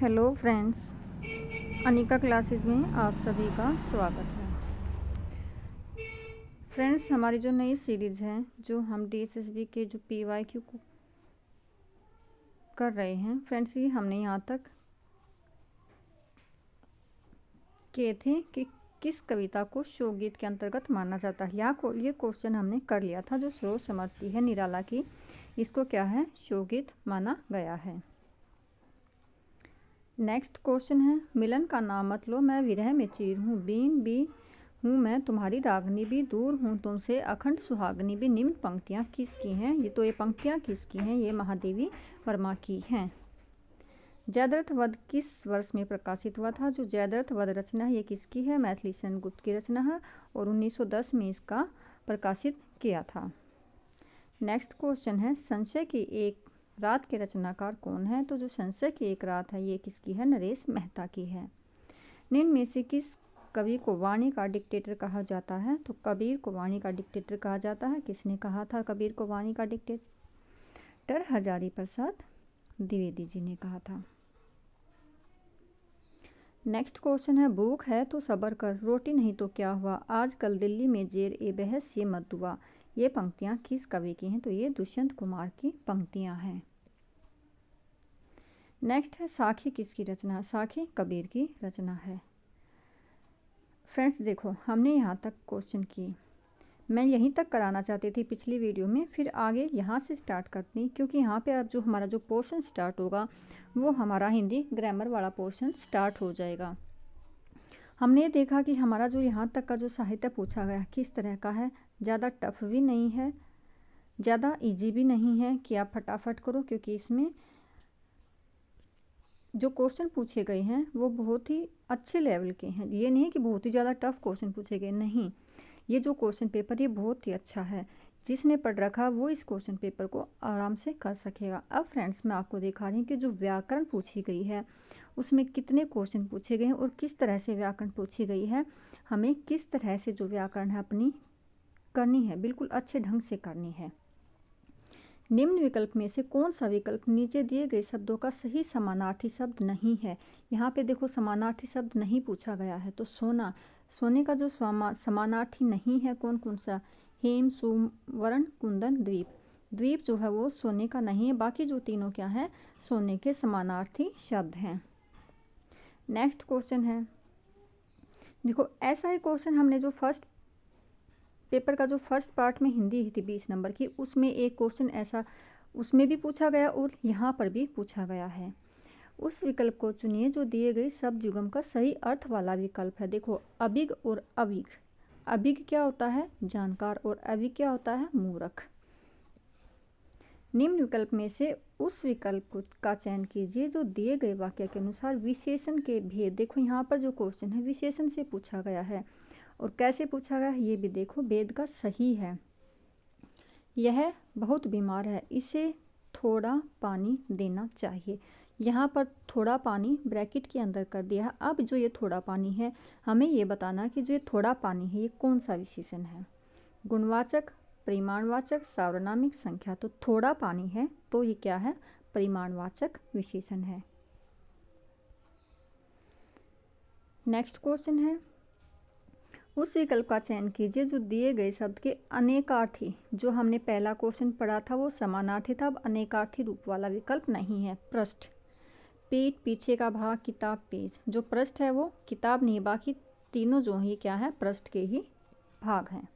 Hello friends, Anika classes में आप सभी का स्वागत है। फ्रेंड्स, हमारी जो नई सीरीज़ है, जो हम DSSB के जो PYQ को कर रहे हैं फ्रेंड्स, ये हमने यहाँ तक किए थे कि किस कविता को शोकगीत के अंतर्गत माना जाता है। ये क्वेश्चन हमने कर लिया था। जो सरोज समर्ति है निराला की, इसको क्या है, शोकगीत माना गया है। नेक्स्ट क्वेश्चन है, मिलन का नाम मत लो, मैं विरह में चीर हूँ, बीन भी हूँ मैं तुम्हारी रागनी भी, दूर हूँ तुमसे अखंड सुहागनी भी। निम्न पंक्तियाँ किसकी हैं? ये पंक्तियाँ किसकी हैं? ये महादेवी वर्मा की हैं। जयद्रथ वध किस वर्ष में प्रकाशित हुआ था? जो जयद्रथ वध रचना है, ये किसकी है? मैथिली सेनगुप्त की रचना है और 1910 में इसका प्रकाशित किया था। नेक्स्ट क्वेश्चन है, संशय की एक रात के रचनाकार कौन है? तो जो संशय की एक रात है, ये किसकी है? नरेश मेहता की है। निम्न में से किस कवि को वाणी का डिक्टेटर कहा जाता है? तो कबीर को वाणी का डिक्टेटर कहा जाता है। किसने कहा था कबीर को वाणी का डिक्टेटर? हजारी प्रसाद द्विवेदी जी ने कहा था। नेक्स्ट क्वेश्चन है, भूख है तो सब्र कर, रोटी नहीं तो क्या हुआ, आजकल दिल्ली में जेर ए बहस ये मत दुआ। ये पंक्तियाँ किस कवि की हैं? तो ये दुष्यंत कुमार की पंक्तियाँ हैं। नेक्स्ट है, साखी किसकी रचना है? साखी कबीर की रचना है। फ्रेंड्स देखो, हमने यहाँ तक क्वेश्चन की, मैं यहीं तक कराना चाहती थी पिछली वीडियो में, फिर आगे यहाँ से स्टार्ट करती, क्योंकि यहाँ पे अब जो हमारा जो पोर्शन स्टार्ट होगा वो हमारा हिंदी ग्रामर वाला पोर्शन स्टार्ट हो जाएगा। हमने देखा कि हमारा जो यहाँ तक का जो साहित्य पूछा गया किस तरह का है, ज़्यादा टफ भी नहीं है, ज़्यादा इजी भी नहीं है कि आप फटाफट करो, क्योंकि इसमें जो क्वेश्चन पूछे गए हैं वो बहुत ही अच्छे लेवल के हैं। ये नहीं कि बहुत ही ज़्यादा टफ क्वेश्चन पूछे गए, नहीं, ये जो क्वेश्चन पेपर ये बहुत ही अच्छा है। जिसने पढ़ रखा वो इस क्वेश्चन पेपर को आराम से कर सकेगा। अब फ्रेंड्स, मैं आपको दिखा रही हूँ कि जो व्याकरण पूछी गई है उसमें कितने क्वेश्चन पूछे गए हैं और किस तरह से व्याकरण पूछी गई है। हमें किस तरह से जो व्याकरण है अपनी करनी है, बिल्कुल अच्छे ढंग से करनी है। निम्न विकल्प में से कौन सा विकल्प नीचे दिए गए शब्दों का सही समानार्थी शब्द नहीं है? यहाँ पे देखो, समानार्थी शब्द नहीं पूछा गया है। तो सोना, सोने का जो समानार्थी नहीं है कौन कौन सा? हेम, सुवर्ण, कुंदन, द्वीप। द्वीप जो है वो सोने का नहीं है। बाकी जो तीनों क्या है, सोने के समानार्थी शब्द हैं। नेक्स्ट क्वेश्चन है, देखो ऐसा ही क्वेश्चन हमने जो फर्स्ट पेपर का जो फर्स्ट पार्ट में हिंदी थी 20 नंबर की, उसमें एक क्वेश्चन ऐसा उसमें भी पूछा गया और यहाँ पर भी पूछा गया है। उस विकल्प को चुनिए जो दिए गए शब्द युग्म का सही अर्थ वाला विकल्प है। देखो, अभिग और अभिग, अभिग क्या होता है? जानकार, और अभिग क्या होता है? मूर्ख। निम्न विकल्प में से उस विकल्प का चयन कीजिए जो दिए गए वाक्य के अनुसार विशेषण के भेद। देखो, यहाँ पर जो क्वेश्चन है विशेषण से पूछा गया है और कैसे पूछा गया है ये भी देखो। वेद का सही है, यह बहुत बीमार है, इसे थोड़ा पानी देना चाहिए। यहाँ पर थोड़ा पानी ब्रैकेट के अंदर कर दिया है। अब जो ये थोड़ा पानी है, हमें ये बताना कि जो ये थोड़ा पानी है ये कौन सा विशेषण है? गुणवाचक, परिमाणवाचक, सार्वनामिक, संख्या। तो थोड़ा पानी है तो ये क्या है? परिमाणवाचक विशेषण है। नेक्स्ट क्वेश्चन है, उस विकल्प का चयन कीजिए जो दिए गए शब्द के अनेकार्थी, जो हमने पहला क्वेश्चन पढ़ा था वो समानार्थी था, अब अनेकार्थी रूप वाला विकल्प नहीं है। पृष्ठ, पीठ, पीछे का भाग, किताब, पेज। जो पृष्ठ है वो किताब नहीं, बाकी तीनों जो ही क्या है, पृष्ठ के ही भाग हैं।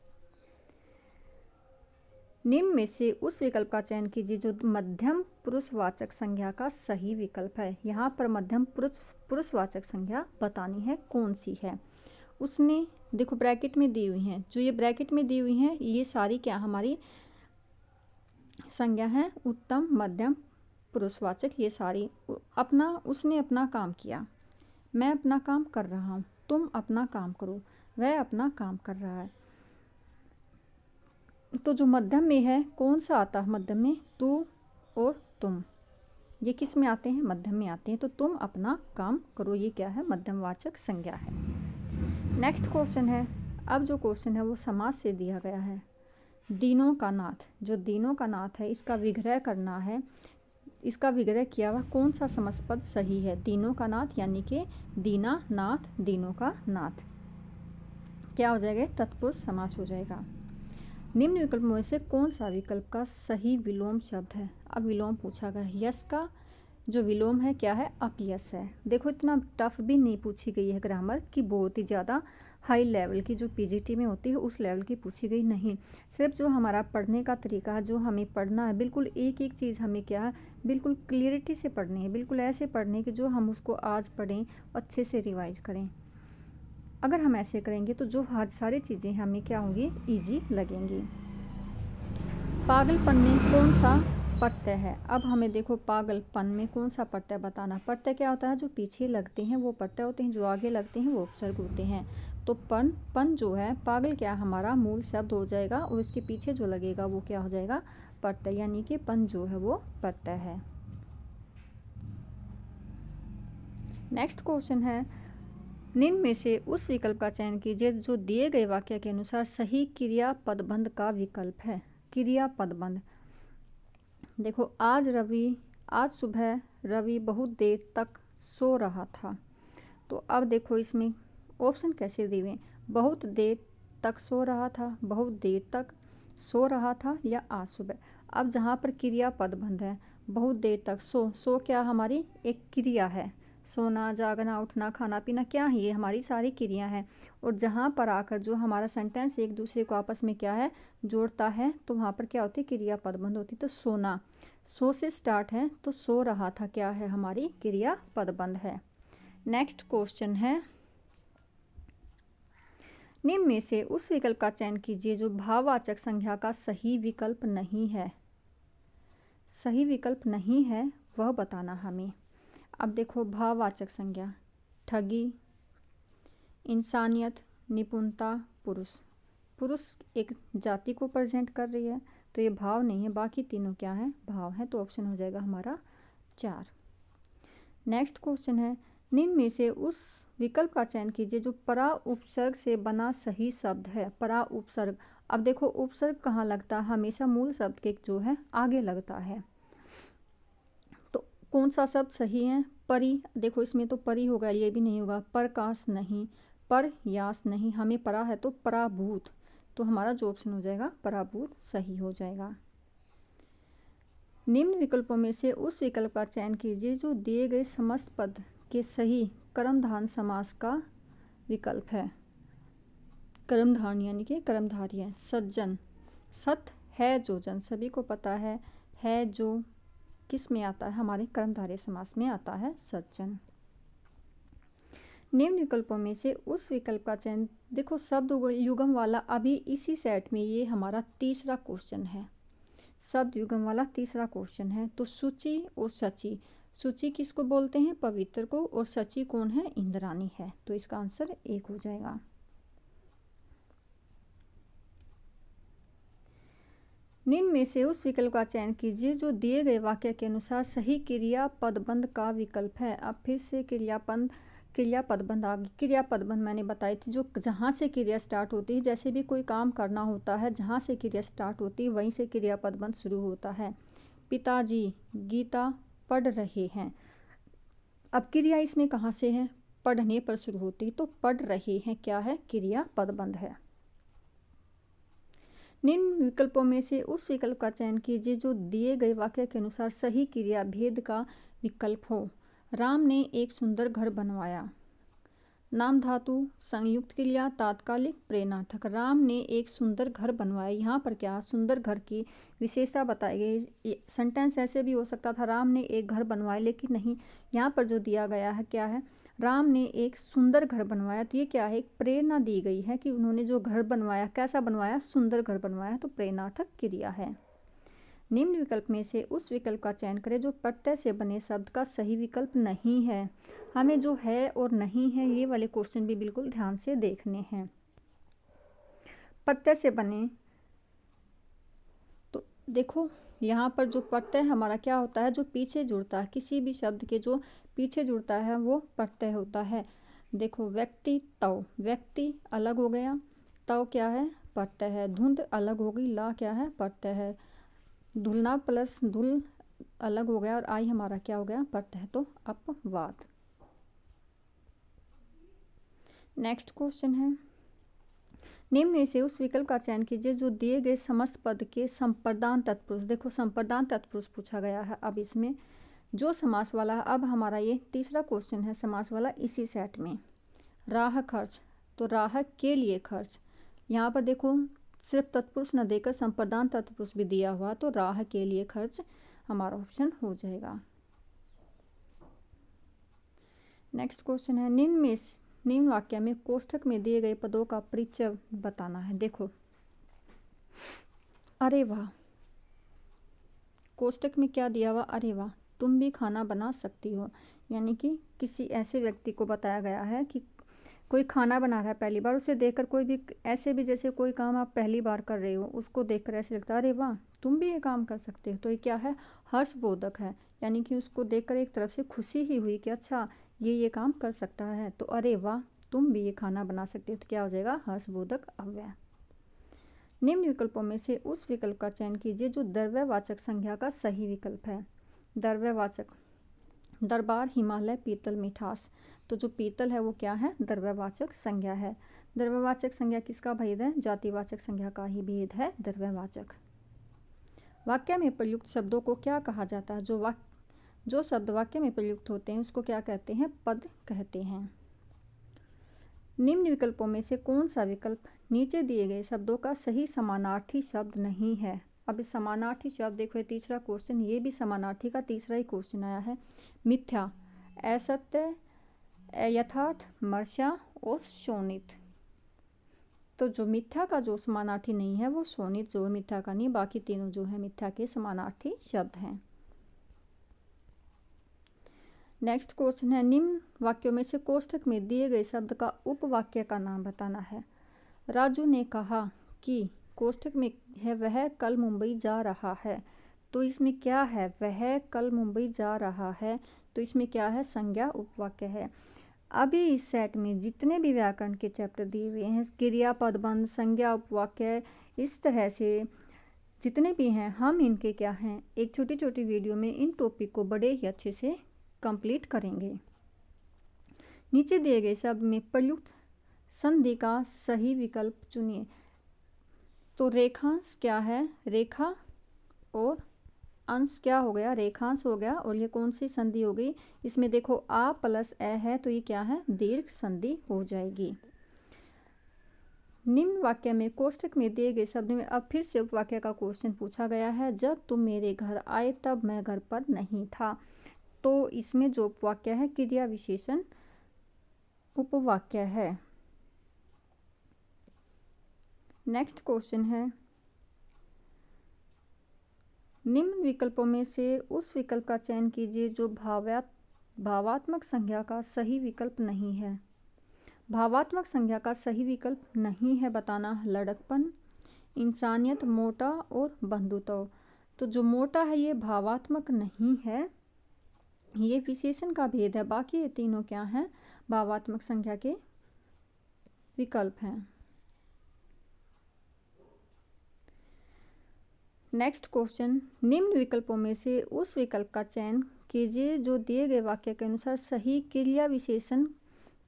निम्न में से उस विकल्प का चयन कीजिए जो मध्यम पुरुषवाचक संज्ञा का सही विकल्प है। यहाँ पर मध्यम पुरुषवाचक संज्ञा बतानी है कौन सी है। उसने देखो ब्रैकेट में दी हुई हैं, जो ये ब्रैकेट में दी हुई हैं ये सारी क्या हमारी संज्ञा है, उत्तम, मध्यम, पुरुषवाचक। ये सारी अपना, उसने अपना काम किया, मैं अपना काम कर रहा हूँ, तुम अपना काम करो, वह अपना काम कर रहा है। तो जो मध्यम में है कौन सा आता है? मध्यम में तू और तुम, ये किस में आते हैं? मध्यम में आते हैं। तो तुम अपना काम करो, ये क्या है? मध्यमवाचक संज्ञा है। नेक्स्ट क्वेश्चन है, अब जो क्वेश्चन है वो समास से दिया गया है। दीनों का नाथ, जो दीनों का नाथ है इसका विग्रह करना है। इसका विग्रह किया हुआ कौन सा समास पद सही है? दीनों का नाथ यानी कि दीना नाथ, दीनों का नाथ। क्या हो जाएगा? तत्पुरुष समास हो जाएगा। निम्न विकल्पों में से कौन सा विकल्प का सही विलोम शब्द है? अब विलोम पूछा गया। यश का जो विलोम है क्या है? अपयश है। देखो इतना टफ भी नहीं पूछी गई है ग्रामर कि बहुत ही ज़्यादा हाई लेवल की जो पीजीटी में होती है उस लेवल की पूछी गई नहीं। सिर्फ जो हमारा पढ़ने का तरीका है, जो हमें पढ़ना है, बिल्कुल एक एक चीज़ हमें क्या है बिल्कुल क्लियरिटी से पढ़नी है, बिल्कुल ऐसे पढ़ने कि जो हम उसको आज पढ़ें, अच्छे से रिवाइज करें। अगर हम ऐसे करेंगे तो जो आज सारी चीज़ें हमें क्या होंगी? ईजी लगेंगी। पागलपन में कौन सा प्रत्यय है? अब हमें देखो पागलपन में कौन सा प्रत्यय बताना। प्रत्यय क्या होता है? जो पीछे लगते हैं वो प्रत्यय होते हैं, जो आगे लगते हैं वो उपसर्ग होते हैं। तो पन जो है, पागल क्या हमारा मूल शब्द हो जाएगा और इसके पीछे जो लगेगा वो क्या हो जाएगा? प्रत्यय, यानी कि पन जो है वो प्रत्यय है। नेक्स्ट क्वेश्चन है, निम्न में से उस विकल्प का चयन कीजिए जो दिए गए वाक्य के अनुसार सही क्रिया पदबंध का विकल्प है। क्रिया पदबंध। देखो आज सुबह रवि बहुत देर तक सो रहा था। तो अब देखो इसमें ऑप्शन कैसे दिए हुए? बहुत देर तक सो रहा था, बहुत देर तक सो रहा था या आज सुबह। अब जहाँ पर क्रिया पदबंध है, बहुत देर तक सो क्या हमारी एक क्रिया है। सोना, जागना, उठना, खाना पीना क्या है? ये हमारी सारी क्रिया है। और जहाँ पर आकर जो हमारा सेंटेंस एक दूसरे को आपस में क्या है जोड़ता है, तो वहाँ पर क्या होती है? क्रिया पदबंध होती है। तो सोना सो से स्टार्ट है, तो सो रहा था क्या है? हमारी क्रिया पदबंध है। नेक्स्ट क्वेश्चन है, निम्न में से उस विकल्प का चयन कीजिए जो भाववाचक संज्ञा का सही विकल्प नहीं है। सही विकल्प नहीं है वह बताना हमें। अब देखो भाववाचक संज्ञा, ठगी, इंसानियत, निपुणता, पुरुष। पुरुष एक जाति को प्रेजेंट कर रही है, तो ये भाव नहीं है, बाकी तीनों क्या है? भाव है। तो ऑप्शन हो जाएगा हमारा 4। नेक्स्ट क्वेश्चन है, निम्न में से उस विकल्प का चयन कीजिए जो परा उपसर्ग से बना सही शब्द है। परा उपसर्ग। अब देखो उपसर्ग कहाँ लगता है? हमेशा मूल शब्द के जो है आगे लगता है। तो कौन सा शब्द सही है? परी। देखो इसमें तो परी होगा, ये भी नहीं होगा। प्रकाश नहीं, पर यास नहीं, हमें परा है तो पराभूत। तो हमारा जो ऑप्शन हो जाएगा पराभूत सही हो जाएगा। निम्न विकल्पों में से उस विकल्प का चयन कीजिए जो दिए गए समस्त पद के सही कर्मधान समास का विकल्प है। कर्मधान यानी कि कर्मधारी है। सज्जन, सत है जो जन, सभी को पता है जो किस में आता है? हमारे कर्मधारय समास में आता है सज्जन। निम्न विकल्पों में से उस विकल्प का चयन, देखो शब्द युगम वाला अभी इसी सेट में ये हमारा तीसरा क्वेश्चन है। शब्द युगम वाला तीसरा क्वेश्चन है। तो शुचि और सची, शुचि किसको बोलते हैं? पवित्र को। और सची कौन है? इंद्राणी है। तो इसका आंसर 1 हो जाएगा। निम्न में से उस विकल्प का चयन कीजिए जो दिए गए वाक्य के अनुसार सही क्रिया पदबंध का विकल्प है। अब फिर से क्रिया पदबंध आ गई। क्रिया पदबंध मैंने बताई थी, जो जहाँ से क्रिया स्टार्ट होती है, जैसे भी कोई काम करना होता है, जहाँ से क्रिया स्टार्ट होती है वहीं से क्रिया पदबंध शुरू होता है। पिताजी गीता पढ़ रहे हैं। अब क्रिया इसमें कहाँ से है? पढ़ने पर शुरू होती है, तो पढ़ रहे हैं क्या है? क्रिया पदबंध है। निम्न विकल्पों में से उस विकल्प का चयन कीजिए जो दिए गए वाक्य के अनुसार सही क्रिया भेद का विकल्प हो। राम ने एक सुंदर घर बनवाया। नाम धातु, संयुक्त क्रिया, तात्कालिक, प्रेरणार्थक। राम ने एक सुंदर घर बनवाया। यहाँ पर क्या सुंदर घर की विशेषता बताई गई। सेंटेंस ऐसे भी हो सकता था, राम ने एक घर बनवाया, लेकिन नहीं, यहाँ पर जो दिया गया है क्या है? राम ने एक सुंदर घर बनवाया। तो ये क्या है? एक प्रेरणा दी गई है कि उन्होंने जो घर बनवाया कैसा बनवाया? सुंदर घर बनवाया। तो प्रेरणार्थक क्रिया है। निम्न विकल्प में से उस विकल्प का चयन करें जो प्रत्यय से बने शब्द का सही विकल्प नहीं है। हमें जो है और नहीं है ये वाले क्वेश्चन भी बिल्कुल ध्यान से देखने हैं। प्रत्यय से बने, तो देखो यहाँ पर जो प्रत्यय हमारा क्या होता है? जो पीछे जुड़ता है, किसी भी शब्द के जो पीछे जुड़ता है वो प्रत्यय होता है। देखो व्यक्ति, तव, व्यक्ति अलग हो गया, तव क्या है? प्रत्यय है। धुंध अलग हो गई, ला क्या है? प्रत्यय है। धुलना प्लस धुल अलग हो गया और आई हमारा क्या हो गया, प्रत्यय, तो अपवाद। नेक्स्ट क्वेश्चन है, निम्न में से उस विकल्प का चयन कीजिए जो दिए गए समस्त पद के संप्रदान तत्पुरुष, देखो संप्रदान तत्पुरुष पूछा गया है। अब इसमें जो समास वाला है, अब हमारा ये तीसरा क्वेश्चन है समास वाला इसी सेट में। राह खर्च, तो राह के लिए खर्च, यहाँ पर देखो सिर्फ तत्पुरुष न देकर संप्रदान तत्पुरुष भी दिया हुआ, तो राह के लिए खर्च हमारा ऑप्शन हो जाएगा। नेक्स्ट क्वेश्चन है, निम्न वाक्य में कोष्ठक में दिए गए पदों का परिचय बताना है। देखो अरे वाह, कोष्ठक में क्या दिया हुआ, अरे वाह तुम भी खाना बना सकती हो, यानी कि किसी ऐसे व्यक्ति को बताया गया है कि कोई खाना बना रहा है पहली बार, उसे देखकर कोई भी ऐसे भी जैसे कोई काम आप पहली बार कर रहे हो, उसको देखकर ऐसे लगता है अरे वाह तुम भी ये काम कर सकते हो, तो ये क्या है, हर्षबोधक है, यानी कि उसको देखकर एक तरफ से खुशी ही हुई कि अच्छा ये काम कर सकता है, तो अरे वाह तुम भी ये खाना बना सकते हो, तो क्या हो जाएगा, हर्षबोधक अव्यय। निम्न विकल्पों में से उस विकल्प का चयन कीजिए जो द्रव्यवाचक संज्ञा का सही विकल्प है। द्रव्यवाचक, दरबार, हिमालय, पीतल, मिठास, तो जो पीतल है वो क्या है, द्रव्यवाचक संज्ञा है। द्रव्यवाचक संज्ञा किसका भेद है, जातिवाचक संज्ञा का ही भेद है द्रव्यवाचक। वाक्य में प्रयुक्त शब्दों को क्या कहा जाता है, जो शब्द वाक्य में प्रयुक्त होते हैं उसको क्या कहते हैं, पद कहते हैं। निम्न विकल्पों में से कौन सा विकल्प नीचे दिए गए शब्दों का सही समानार्थी शब्द नहीं है। अब इस समानार्थी शब्द देखो, ये तीसरा क्वेश्चन, ये भी समानार्थी का तीसरा ही क्वेश्चन आया है। मिथ्या, असत्य, यथार्थ, मर्ष्या और शोणित, तो जो मिथ्या का जो समानार्थी नहीं है वो शोणित जो है मिथ्या का नहीं, बाकी तीनों जो है मिथ्या के समानार्थी शब्द हैं। नेक्स्ट क्वेश्चन है, निम्न वाक्यों में से कोष्ठक में दिए गए शब्द का उपवाक्य का नाम बताना है। राजू ने कहा कि, कोष्ठक में है वह कल मुंबई जा रहा है, तो इसमें क्या है, वह कल मुंबई जा रहा है, तो इसमें क्या है, संज्ञा उपवाक्य है। अभी इस सेट में जितने भी व्याकरण के चैप्टर दिए हुए हैं, क्रिया, पदबंध, संज्ञा, उपवाक्य, इस तरह से जितने भी हैं, हम इनके क्या हैं, एक छोटी छोटी वीडियो में इन टॉपिक को बड़े ही अच्छे से कंप्लीट करेंगे। नीचे दिए गए शब्द में प्रयुक्त संधि का सही विकल्प चुनिए। तो रेखांश क्या है, रेखा, और अंश क्या हो गया, रेखांश हो गया, और ये कौन सी संधि हो गई, इसमें देखो आ प्लस ए है, तो ये क्या है, दीर्घ संधि हो जाएगी। निम्न वाक्य में कोष्ठक में दिए गए शब्द में अब फिर से उपवाक्य का क्वेश्चन पूछा गया है। जब तुम मेरे घर आए तब मैं घर पर नहीं था, तो इसमें जो उपवाक्य है क्रिया विशेषण उपवाक्य है। नेक्स्ट क्वेश्चन है, निम्न विकल्पों में से उस विकल्प का चयन कीजिए जो भावात्मक संज्ञा का सही विकल्प नहीं है। भावात्मक संज्ञा का सही विकल्प नहीं है बताना, लड़कपन, इंसानियत, मोटा और बंधुत्व, तो जो मोटा है ये भावात्मक नहीं है, ये विशेषण का भेद है, बाकी ये तीनों क्या हैं, भावात्मक संज्ञा के विकल्प हैं। नेक्स्ट क्वेश्चन, निम्न विकल्पों में से उस विकल्प का चयन कीजिए जो दिए गए वाक्य के अनुसार सही क्रिया विशेषण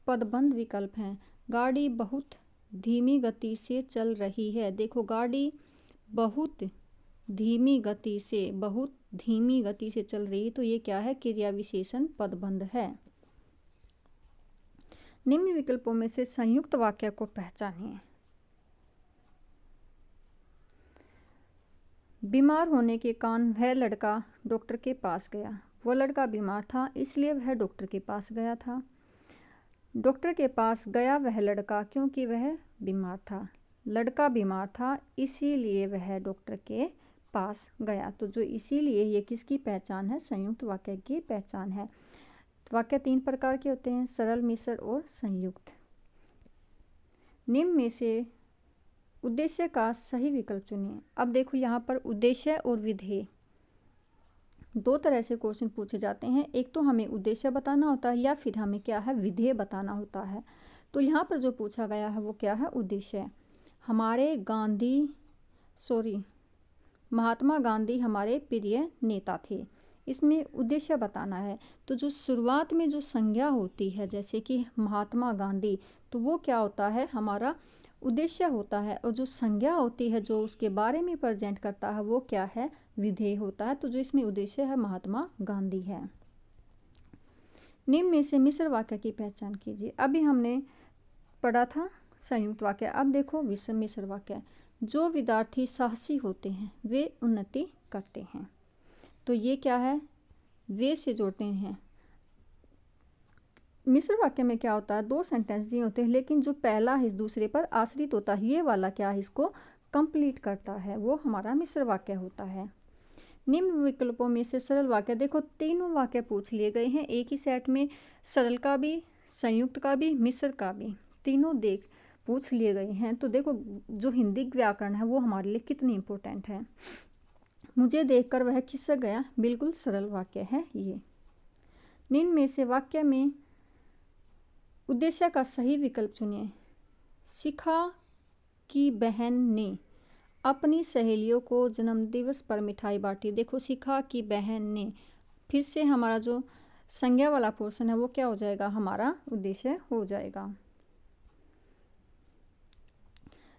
पदबंध विकल्प हैं। गाड़ी बहुत धीमी गति से चल रही है, देखो गाड़ी बहुत धीमी गति से चल रही है, तो ये क्या है, क्रिया विशेषण पदबंध है। निम्न विकल्पों में से संयुक्त वाक्य को पहचानिए। बीमार होने के कारण वह लड़का डॉक्टर के पास गया, वो लड़का बीमार था इसलिए वह डॉक्टर के पास गया था। डॉक्टर के पास गया वह लड़का क्योंकि वह बीमार था, लड़का बीमार था इसीलिए वह डॉक्टर के पास गया, तो जो इसीलिए ये किसकी पहचान है, संयुक्त वाक्य की पहचान है। वाक्य 3 प्रकार के होते हैं, सरल, मिश्र और संयुक्त। निम्न में से उद्देश्य का सही विकल्प चुनिए। अब देखो यहाँ पर उद्देश्य और विधेय 2 तरह से क्वेश्चन पूछे जाते हैं, एक तो हमें उद्देश्य बताना होता है या फिर हमें क्या है, विधेय बताना होता है। तो यहाँ पर जो पूछा गया है वो क्या है, उद्देश्य। महात्मा गांधी हमारे प्रिय नेता थे, इसमें उद्देश्य बताना है। तो जो शुरुआत में जो संज्ञा होती है, जैसे कि महात्मा गांधी, तो वो क्या होता है, हमारा उद्देश्य होता है। और जो संज्ञा होती है जो उसके बारे में प्रेजेंट करता है, वो क्या है, विधेय होता है। तो जो इसमें उद्देश्य है महात्मा गांधी है। निम्न में से मिश्र वाक्य की पहचान कीजिए। अभी हमने पढ़ा था संयुक्त वाक्य, अब देखो विषम मिश्र वाक्य। जो विद्यार्थी साहसी होते हैं वे उन्नति करते हैं। तो ये क्या है, वे से जोड़ते हैं। मिश्र वाक्य में क्या होता है, दो सेंटेंस दिए होते हैं, लेकिन जो पहला है दूसरे पर आश्रित होता है, ये वाला क्या है, इसको कंप्लीट करता है, वो हमारा मिश्र वाक्य होता है। निम्न विकल्पों में से सरल वाक्य, देखो तीनों वाक्य पूछ लिए गए हैं एक ही सेट में, सरल का भी, संयुक्त का भी, मिश्र का भी, तीनों पूछ लिए गए हैं। तो देखो जो हिंदी व्याकरण है वो हमारे लिए कितनी इंपॉर्टेंट है। मुझे देखकर वह खिसक गया, बिल्कुल सरल वाक्य है ये। निम्न में से वाक्य में उद्देश्य का सही विकल्प चुनिए। शिखा की बहन ने अपनी सहेलियों को जन्मदिवस पर मिठाई बांटी। देखो शिखा की बहन ने, फिर से हमारा जो संज्ञा वाला पोर्शन है वो क्या हो जाएगा, हमारा उद्देश्य हो जाएगा।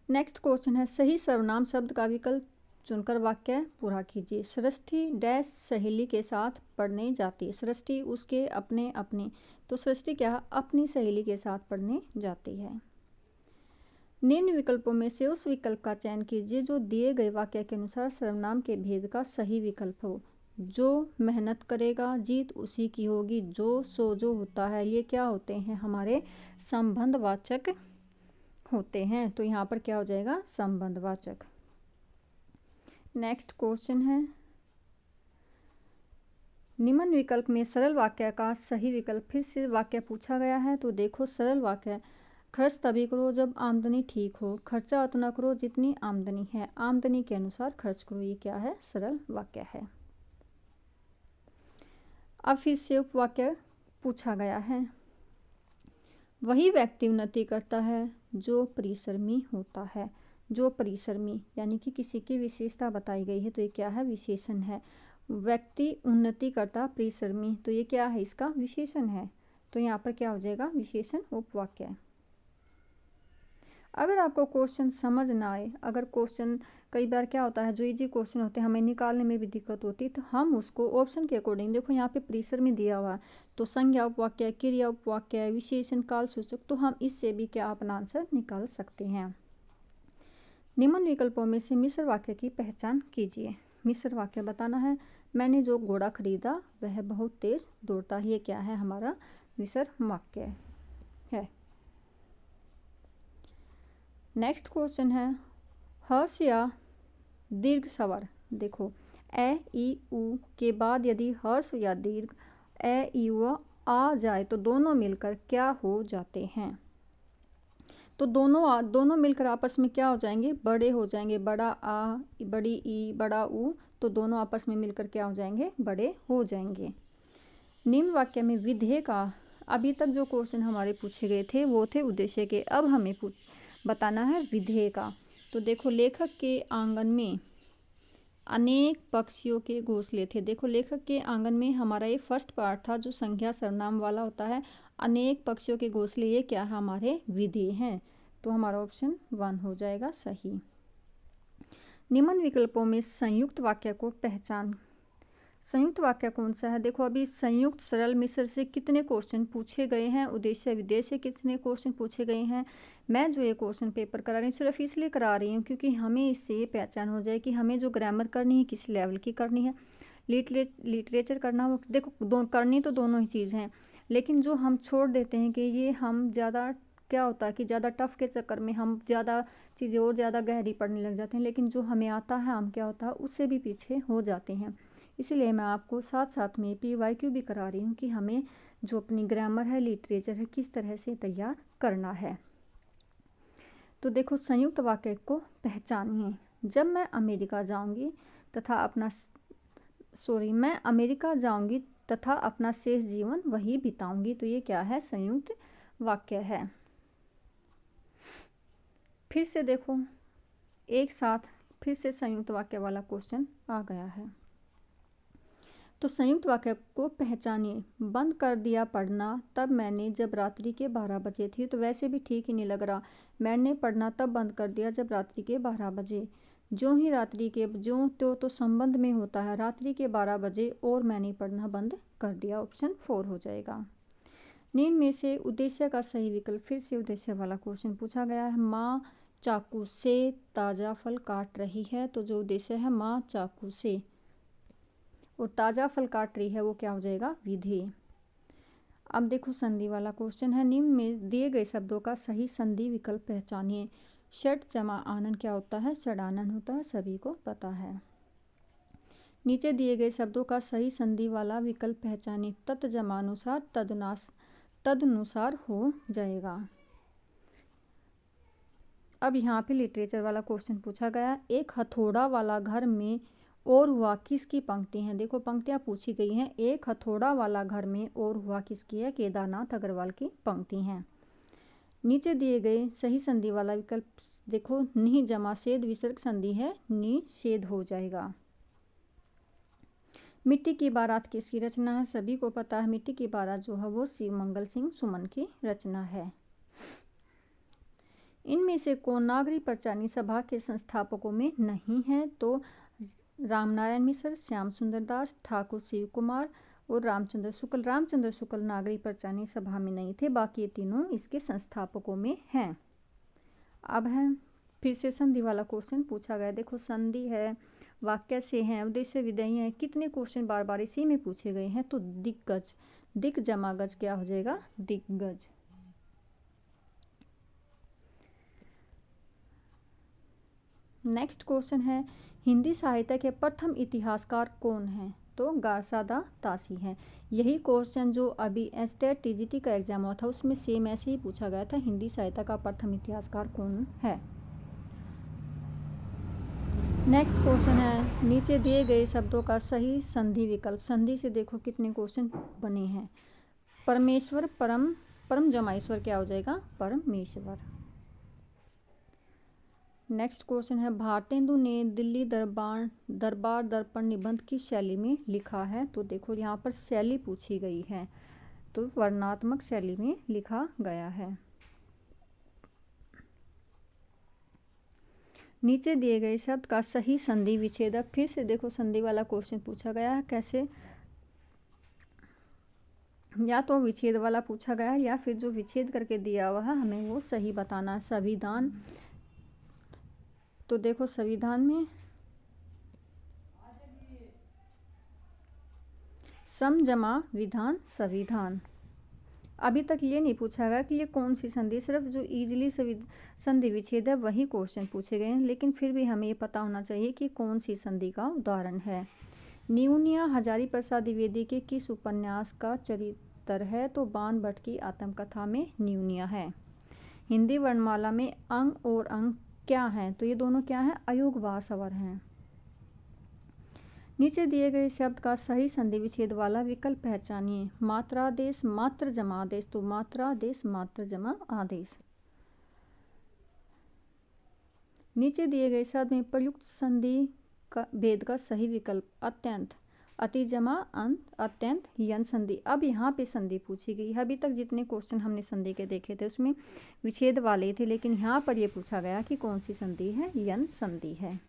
नेक्स्ट क्वेश्चन है, सही सर्वनाम शब्द का विकल्प चुनकर वाक्य पूरा कीजिए। सृष्टि डैश सहेली के साथ पढ़ने जाती है। सृष्टि उसके अपने अपने, तो सृष्टि क्या, अपनी सहेली के साथ पढ़ने जाती है। निम्न विकल्पों में से उस विकल्प का चयन कीजिए जो दिए गए वाक्य के अनुसार सर्वनाम के भेद का सही विकल्प हो। जो मेहनत करेगा जीत उसी की होगी, जो सो जो होता है, ये क्या होते हैं, हमारे संबंधवाचक होते हैं। तो यहाँ पर क्या हो जाएगा, संबंधवाचक। नेक्स्ट क्वेश्चन है, निम्न विकल्प में सरल वाक्य का सही विकल्प, फिर से वाक्य पूछा गया है। तो देखो सरल वाक्य, खर्च तभी करो जब आमदनी ठीक हो, खर्चा उतना करो जितनी आमदनी है, आमदनी के अनुसार खर्च करो, ये क्या है, सरल वाक्य है। अब फिर से उपवाक्य पूछा गया है, वही व्यक्ति उन्नति करता है जो परिश्रमी होता है। जो परिश्रमी यानी कि किसी की विशेषता बताई गई है, तो ये क्या है, विशेषण है। व्यक्ति उन्नति करता परिश्रमी, तो ये क्या है, इसका विशेषण है। तो यहाँ पर क्या हो जाएगा, विशेषण उपवाक्य। अगर आपको क्वेश्चन समझ ना आए, अगर क्वेश्चन कई बार क्या होता है, जो इजी क्वेश्चन होते हैं हमें निकालने में भी दिक्कत होती है, तो हम उसको ऑप्शन के अकॉर्डिंग, देखो यहाँ पे परिश्रमी दिया हुआ है, तो संज्ञा उपवाक्य, क्रिया उपवाक्य, विशेषण, काल सूचक, तो हम इससे भी क्या अपना आंसर निकाल सकते हैं। निम्न विकल्पों में से मिश्र वाक्य की पहचान कीजिए। मिश्र वाक्य बताना है, मैंने जो घोड़ा खरीदा वह बहुत तेज दौड़ता है, ये क्या है, हमारा मिश्र वाक्य है। नेक्स्ट क्वेश्चन है, हर्ष या दीर्घ स्वर। देखो ए ई उ के बाद यदि हर्ष या दीर्घ ए ई उ आ जाए तो दोनों मिलकर क्या हो जाते हैं। तो दोनों मिलकर आपस में क्या हो जाएंगे, बड़े हो जाएंगे। बड़ा आ, बड़ी ई, बड़ा उ, तो दोनों आपस में मिलकर क्या हो जाएंगे, बड़े हो जाएंगे। निम्न वाक्य में विधेय का, अभी तक जो क्वेश्चन हमारे पूछे गए थे वो थे उद्देश्य के, अब हमें बताना है विधेय का। तो देखो लेखक के आंगन में अनेक पक्षियों के घोंसले थे। देखो लेखक के आंगन में हमारा ये फर्स्ट पार्ट था जो संज्ञा सर्वनाम वाला होता है, अनेक पक्षियों के घोंसले, ये क्या है, हमारे विधेय हैं। तो हमारा ऑप्शन 1 हो जाएगा सही। निम्न विकल्पों में संयुक्त वाक्य को पहचान। संयुक्त वाक्य कौन सा है, देखो अभी संयुक्त सरल मिश्र से कितने क्वेश्चन पूछे गए हैं, उद्देश्य विधेय से कितने क्वेश्चन पूछे गए हैं। मैं जो ये क्वेश्चन पेपर करा रही हूँ सिर्फ इसलिए करा रही हूँ क्योंकि हमें इससे ये पहचान हो जाए कि हमें जो ग्रामर करनी है किस लेवल की करनी है, लिटरेचर करना हो। देखो करनी तो दोनों ही चीज़ हैं, लेकिन जो हम छोड़ देते हैं कि ये हम ज़्यादा क्या होता है कि ज़्यादा टफ के चक्कर में हम ज़्यादा चीज़ें और ज़्यादा गहरी पढ़ने लग जाते हैं, लेकिन जो हमें आता है हम क्या होता है उससे भी पीछे हो जाते हैं। इसलिए मैं आपको साथ साथ में PYQ भी करा रही हूँ कि हमें जो अपनी ग्रामर है, लिटरेचर है, किस तरह से तैयार करना है। तो देखो संयुक्त वाक्य को पहचानिए। जब मैं अमेरिका जाऊँगी तथा अपना शेष जीवन वही बिताऊंगी, तो ये क्या है, संयुक्त वाक्य है। फिर से देखो एक साथ फिर से संयुक्त वाक्य वाला क्वेश्चन आ गया है। तो संयुक्त वाक्य को पहचानिए। बंद कर दिया पढ़ना तब मैंने जब रात्रि के 12 बजे थी। तो वैसे भी ठीक ही नहीं लग रहा। मैंने पढ़ना तब बंद कर दिया जब रात्रि के 12 बजे। जो ही रात्रि के जो तो संबंध में होता है। रात्रि के 12 बजे और मैंने पढ़ना बंद कर दिया। ऑप्शन 4 हो जाएगा। निम्न में से उद्देश्य का सही विकल्प, फिर से उद्देश्य वाला क्वेश्चन पूछा गया है। माँ चाकू से ताज़ा फल काट रही है। तो जो उद्देश्य है माँ चाकू से और ताज़ा फल काट रही है वो क्या हो जाएगा, विधेय। अब देखो संधि वाला क्वेश्चन है। निम्न में दिए गए शब्दों का सही संधि विकल्प पहचानिए। षट जमा आनन क्या होता है, षडानन होता है, सभी को पता है। नीचे दिए गए शब्दों का सही संधि वाला विकल्प पहचानिए। तत् जमानुसार तदनुसार हो जाएगा। अब यहाँ पे लिटरेचर वाला क्वेश्चन पूछा गया। एक हथौड़ा वाला घर में और हुआ किसकी पंक्ति हैं। देखो पंक्तियाँ पूछी गई हैं। एक हथौड़ा वाला घर में और हुआ किसकी है, केदारनाथ अग्रवाल की पंक्ति हैं। नीचे दिए गए सही संधि वाला विकल्प देखो। नि जमा सेद विसर्ग संधि है, निषेध हो जाएगा। मिट्टी की बारात किसकी रचना है, सभी को पता है। मिट्टी की बारात जो है वो शिव मंगल सिंह सुमन की रचना है। इनमें से कौन नागरी पंचानी सभा के संस्थापकों में नहीं है। तो रामनारायण मिश्र, श्याम सुंदर दास, ठाकुर शिव कुमार और रामचंद्र शुक्ल। रामचंद्र शुक्ल नागरी पंचानी सभा में नहीं थे, बाकी ये तीनों इसके संस्थापकों में हैं। अब है फिर से संधि वाला क्वेश्चन पूछा गया। देखो संधि है, वाक्य से हैं, उद्देश्य विधेय हैं। कितने क्वेश्चन बार बार इसी में पूछे गए हैं। तो दिग्गज, दिक जमा गज क्या हो जाएगा, दिग्गज। नेक्स्ट क्वेश्चन है, हिंदी साहित्य के प्रथम इतिहासकार कौन हैं। तो गारसादा तासी हैं। यही क्वेश्चन जो अभी एस्टेट टीजीटी का एग्जाम हुआ था उसमें सेम ऐसे ही पूछा गया था। हिंदी साहित्य का प्रथम इतिहासकार कौन है। नेक्स्ट क्वेश्चन है, नीचे दिए गए शब्दों का सही संधि विकल्प। संधि से देखो कितने क्वेश्चन बने हैं। परमेश्वर, परम जमा ईश्वर क्या हो जाएगा, परमेश्वर। नेक्स्ट क्वेश्चन है, भारतेंदु ने दिल्ली दरबार दर्पण निबंध की शैली में लिखा है। तो देखो यहाँ पर शैली पूछी गई है, तो वर्णनात्मक शैली में लिखा गया है। नीचे दिए गए शब्द का सही संधि विच्छेदक। फिर से देखो संधि वाला क्वेश्चन पूछा गया है। कैसे, या तो विच्छेद वाला पूछा गया है या फिर जो विच्छेद करके दिया हुआ है हमें वो सही बताना है। संविधान, तो देखो संविधान में सम जमा विधान संविधान। अभी तक ये नहीं पूछा गया कि ये कौन सी संधि, सिर्फ जो इजीली संधि विच्छेद है वही क्वेश्चन पूछे गए हैं। लेकिन फिर भी हमें ये पता होना चाहिए कि कौन सी संधि का उदाहरण है। न्यूनिया हजारी प्रसाद द्विवेदी के किस उपन्यास का चरित्र है। तो बाण भट्ट की आत्मकथा में न्यूनिया है। हिंदी वर्णमाला में अंग और अंग क्या है। तो ये दोनों क्या है, अयोगवाह स्वर हैं। नीचे दिए गए शब्द का सही संधि विच्छेद वाला विकल्प पहचानिए। मात्रादेश, मात्र जमा आदेश। तो मात्रादेश, मात्र जमा आदेश। नीचे दिए गए शब्द में प्रयुक्त संधि का भेद का सही विकल्प अत्यंत, अति जमा अंत, अत्यंत यन संधि। अब यहाँ पे संधि पूछी गई है। अभी तक जितने क्वेश्चन हमने संधि के देखे थे उसमें विच्छेद वाले थे, लेकिन यहाँ पर ये पूछा गया कि कौन सी संधि है, यन संधि है।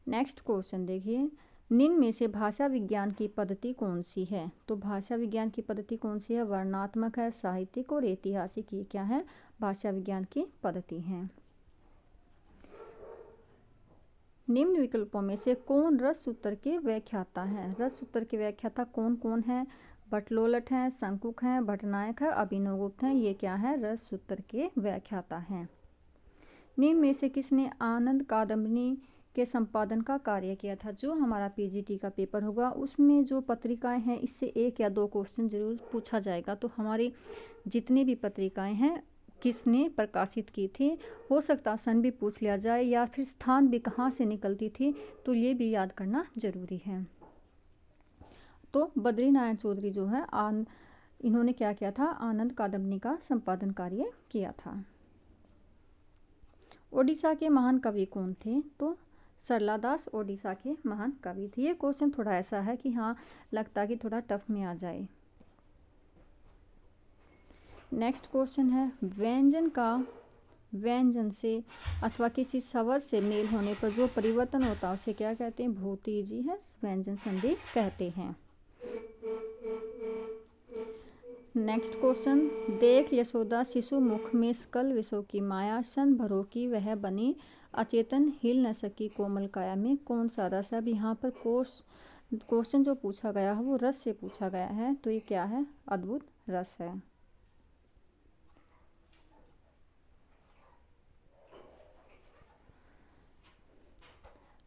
नेक्स्ट क्वेश्चन देखिए, निम्न में से भाषा विज्ञान की पद्धति कौन सी है। तो भाषा विज्ञान की पद्धति कौन सी है, वर्णनात्मक है, साहित्यिक और ऐतिहासिक। ये क्या है, भाषा विज्ञान की पद्धति है। निम्न विकल्पों में से कौन रस सूत्र के व्याख्याता है। रस सूत्र के व्याख्याता कौन कौन है, भट्टलोलट हैं, शंकुक हैं, भट्टनायक है, अभिनवगुप्त हैं। ये क्या है, रस सूत्र के व्याख्याता हैं। निम्न में से किसने आनंद कादम्बनी के संपादन का कार्य किया था। जो हमारा पीजीटी का पेपर होगा उसमें जो पत्रिकाएं हैं इससे 1 या 2 क्वेश्चन जरूर पूछा जाएगा। तो हमारी जितनी भी पत्रिकाएं हैं किसने प्रकाशित की थी, हो सकता सन भी पूछ लिया जाए या फिर स्थान भी कहाँ से निकलती थी, तो ये भी याद करना जरूरी है। तो बद्रीनारायण चौधरी जो है इन्होंने क्या किया था, आनंद कादम्बनी का संपादन कार्य किया था। ओडिशा के महान कवि कौन थे। तो सरला दास ओडिशा के महान कवि थे। ये क्वेश्चन थोड़ा ऐसा है कि हाँ लगता कि थोड़ा टफ में आ जाए। नेक्स्ट क्वेश्चन है, व्यंजन का व्यंजन से अथवा किसी स्वर से मेल होने पर जो परिवर्तन होता है उसे क्या कहते हैं? बहुत ही ईजी है, व्यंजन संधि कहते हैं। नेक्स्ट क्वेश्चन, देख यशोदा शिशु मुख में सकल विषयों की माया, सन भरो की वह बनी अचेतन हिल न सकी कोमल काया में कौन सा रस है? अब यहाँ पर क्वेश्चन जो पूछा गया है वो रस से पूछा गया है, तो ये क्या है? अद्भुत रस है।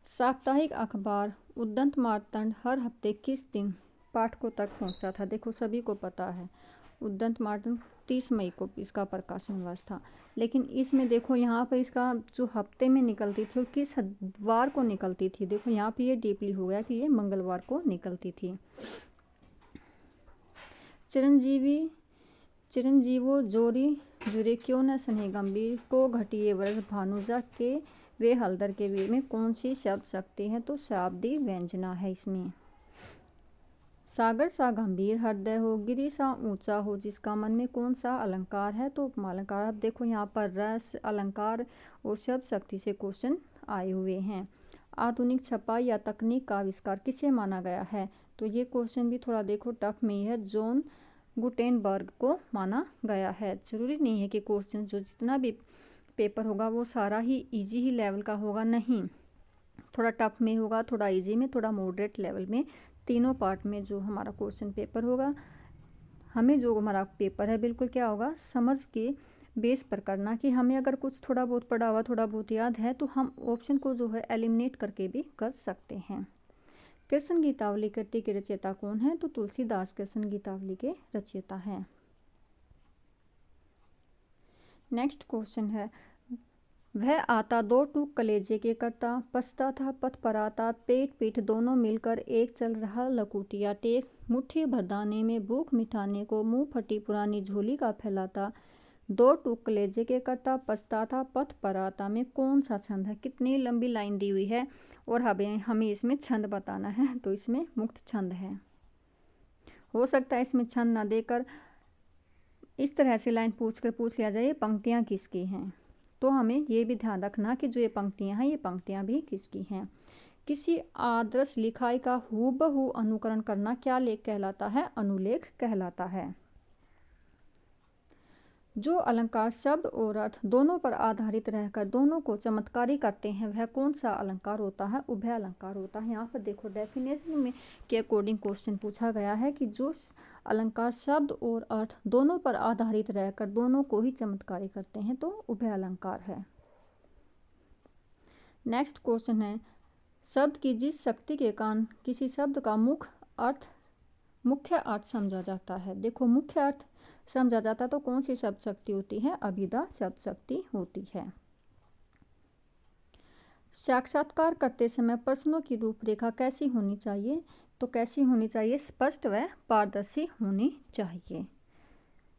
साप्ताहिक अखबार उद्दंत मार्तंड हर हफ्ते किस दिन पाठकों तक पहुंचता था? देखो सभी को पता है, उद्दंत मार्तंड 30 मई को इसका प्रकाशन वर्ष था। लेकिन इसमें देखो यहाँ पर इसका जो हफ्ते में निकलती थी और किस वार को निकलती थी, देखो यहाँ पे ये डीपली हो गया कि ये मंगलवार को निकलती थी। चिरंजीवो जोरी जुरे क्यों न स्नेह गंभीर को घटिए वर्ष भानुजा के वे हलदर के वीर में कौन सी शब्द शक्ति है? तो शाब्दी व्यंजना है इसमें। सागर सा गंभीर हृदय हो, गिरि सा ऊंचा हो, जिसका मन में कौन सा अलंकार है? तो उपमा अलंकार। अब देखो यहाँ पर रस, अलंकार और शब्द शक्ति से क्वेश्चन आए हुए हैं। आधुनिक छपाई या तकनीक का आविष्कार किसे माना गया है? तो ये क्वेश्चन भी थोड़ा देखो टफ में ही है, जॉन गुटेनबर्ग को माना गया है। जरूरी नहीं है कि क्वेश्चन जो जितना भी पेपर होगा वो सारा ही इजी ही लेवल का होगा, नहीं, थोड़ा टफ में होगा, थोड़ा इजी में, थोड़ा मॉडरेट लेवल में, तीनों पार्ट में जो हमारा क्वेश्चन पेपर होगा। हमें जो हमारा पेपर है बिल्कुल क्या होगा, समझ के बेस पर करना कि हमें अगर कुछ थोड़ा बहुत पढ़ा हुआ, थोड़ा बहुत याद है तो हम ऑप्शन को जो है एलिमिनेट करके भी कर सकते हैं। कृष्ण गीतावली कृति के रचयिता कौन है? तो तुलसीदास कृष्ण गीतावली के रचयिता हैं। नेक्स्ट क्वेश्चन है, वह आता दो टूक कलेजे के करता, पसता था पथ पर आता, पेट पीठ दोनों मिलकर एक चल रहा लकुटिया टेक, मुट्ठी भरदाने में भूख मिटाने को मुंह फटी पुरानी झोली का फैलाता, दो टूक कलेजे के करता, पसता था पथ पर आता में कौन सा छंद है? कितनी लंबी लाइन दी हुई है और हमें इसमें छंद बताना है, तो इसमें मुक्त छंद है। हो सकता है इसमें छंद ना देकर इस तरह से लाइन पूछ लिया जाए पंक्तियाँ किसकी हैं, तो हमें ये भी ध्यान रखना कि जो ये पंक्तियाँ हैं ये पंक्तियाँ भी किसकी हैं। किसी आदर्श लिखाई का हूबहू अनुकरण करना क्या लेख कहलाता है? अनुलेख कहलाता है। जो अलंकार शब्द और अर्थ दोनों पर आधारित रहकर दोनों को चमत्कारी करते हैं वह कौन सा अलंकार होता है? उभय अलंकार होता है। यहाँ पर देखो डेफिनेशन में के अकॉर्डिंग क्वेश्चन पूछा गया है कि जो अलंकार शब्द और अर्थ दोनों पर आधारित रहकर दोनों को ही चमत्कारी करते हैं तो उभय अलंकार है। नेक्स्ट क्वेश्चन है, शब्द की जिस शक्ति के कारण किसी शब्द का मुख्य अर्थ समझा जाता है। देखो मुख्य अर्थ समझा जाता तो कौन सी शब्द शक्ति होती है? अभिधा शब्द शक्ति होती है। साक्षात्कार करते समय प्रश्नों की रूपरेखा कैसी होनी चाहिए? तो कैसी होनी चाहिए? स्पष्ट व पारदर्शी होनी चाहिए।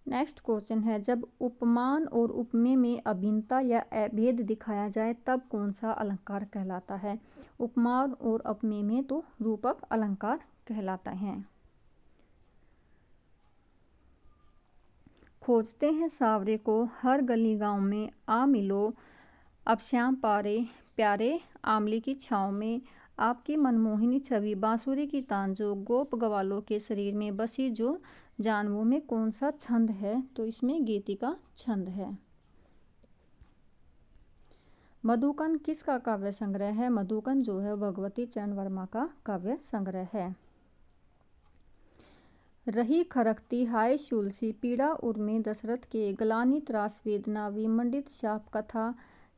नेक्स्ट क्वेश्चन है, जब उपमान और उपमेय में अभिन्नता या अभेद दिखाया जाए तब कौन सा अलंकार कहलाता है? उपमान और उपमेय में तो रूपक अलंकार कहलाता है। खोजते हैं सावरे को हर गली गांव में, आ मिलो अब श्याम पारे प्यारे आमली की छाँव में, आपकी मनमोहिनी छवि बांसुरी की तान जो गोप गवालों के शरीर में बसी जो जानवों में कौन सा छंद है? तो इसमें गीतिका छंद है। मधुकन किसका काव्य संग्रह है? मधुकन जो है भगवती चरण वर्मा का काव्य संग्रह है। रही खरकती हाय शूलसी पीड़ा उर्मे दशरथ के, गलानी त्रास वेदना विमंडित शाप कथा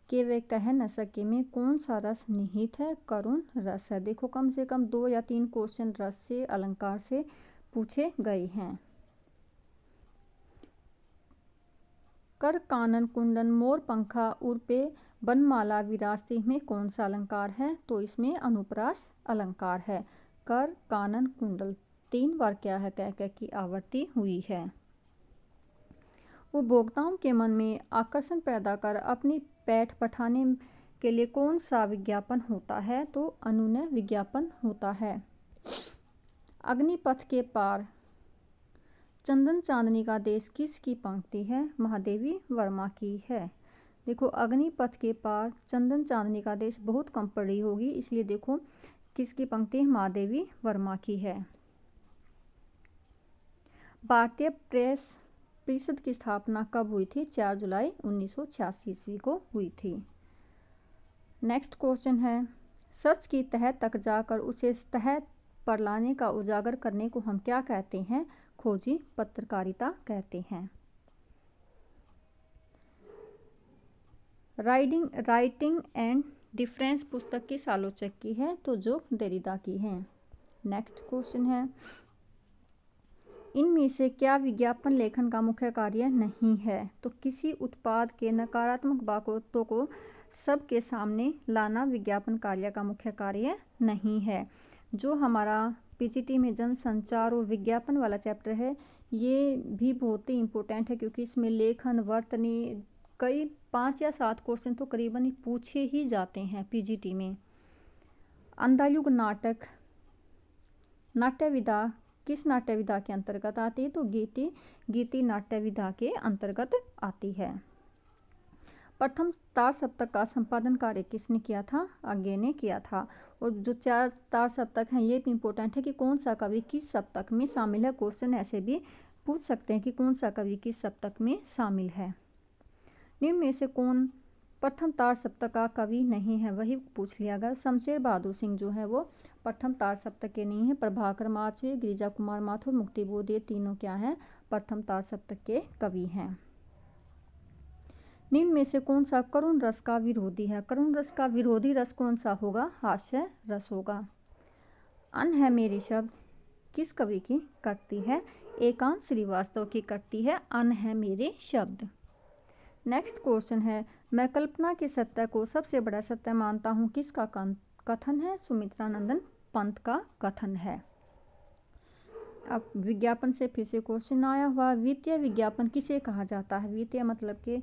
के वे कह न सके में कौन सा रस निहित है? करुण रस है। देखो कम से कम 2 या 3 क्वेश्चन रस से अलंकार से पूछे गए हैं। कर कानन कुंडन मोर पंखा उर्पे बनमाला विरासती में कौन सा अलंकार है? तो इसमें अनुप्रास अलंकार है। कर कानन कुंडल 3 बार क्या है कह कह की आवृत्ति हुई है। उपभोक्ताओं के मन में आकर्षण पैदा कर अपनी पैठ पठाने के लिए कौन सा विज्ञापन होता है? तो अनुनय विज्ञापन होता है। अग्निपथ के पार चंदन चांदनी का देश किसकी पंक्ति है? महादेवी वर्मा की है। देखो अग्निपथ के पार चंदन चांदनी का देश बहुत कम पड़ी होगी, इसलिए देखो किसकी पंक्ति है? महादेवी वर्मा की है। भारतीय प्रेस परिषद की स्थापना कब हुई थी? 4 जुलाई 1986 ईस्वी को हुई थी। नेक्स्ट क्वेश्चन है, सच की तह तक जाकर उसे तह पर लाने का उजागर करने को हम क्या कहते हैं? खोजी पत्रकारिता कहते हैं। राइटिंग एंड डिफरेंस पुस्तक किस आलोचक की है? तो जो देरिदा की है। नेक्स्ट क्वेश्चन है, इनमें से क्या विज्ञापन लेखन का मुख्य कार्य नहीं है? तो किसी उत्पाद के नकारात्मक बातों को सबके सामने लाना विज्ञापन कार्य का मुख्य कार्य नहीं है। जो हमारा पीजीटी में जनसंचार और विज्ञापन वाला चैप्टर है, ये भी बहुत ही इम्पोर्टेंट है, क्योंकि इसमें लेखन, वर्तनी, कई 5 या 7 क्वेश्चन तो करीबन पूछे ही जाते हैं पीजीटी में। अंधायुग नाटक नाट्य विधा किस नाट्य विधा के अंतर्गत आती है? तो गीति नाट्य विधा के अंतर्गत आती है। प्रथम तार सप्तक का संपादन कार्य किसने किया था? आज्ञे ने किया था। और जो 4 तार सप्तक हैं, ये भी इम्पोर्टेंट है कि कौन सा कवि किस सप्तक में शामिल है। क्वेश्चन ऐसे भी पूछ सकते हैं कि कौन सा कवि किस सप्तक में शामिल है। निम्न में से कौन प्रथम तार सप्तक का कवि नहीं है? वही पूछ लिया गया। शमशेर बहादुर सिंह जो है वो प्रथम तार सप्तक के नहीं है। प्रभाकर माछवे, गिरिजा कुमार माथुर, मुक्तिबोध, ये तीनों क्या हैं? प्रथम तार सप्तक के कवि हैं। निम्न में से कौन सा करुण रस का विरोधी है? करुण रस का विरोधी रस कौन सा होगा? हास्य रस होगा। अन है मेरी शब्द किस कवि की कृति है? एकांत श्रीवास्तव की कृति है अन है मेरे शब्द। नेक्स्ट क्वेश्चन है, मैं कल्पना के सत्य को सबसे बड़ा सत्य मानता हूँ किसका कथन है? सुमित्रा नंदन पंत का कथन है। अब विज्ञापन से फिर से क्वेश्चन आया हुआ, वित्तीय विज्ञापन किसे कहा जाता है? वित्तीय मतलब कि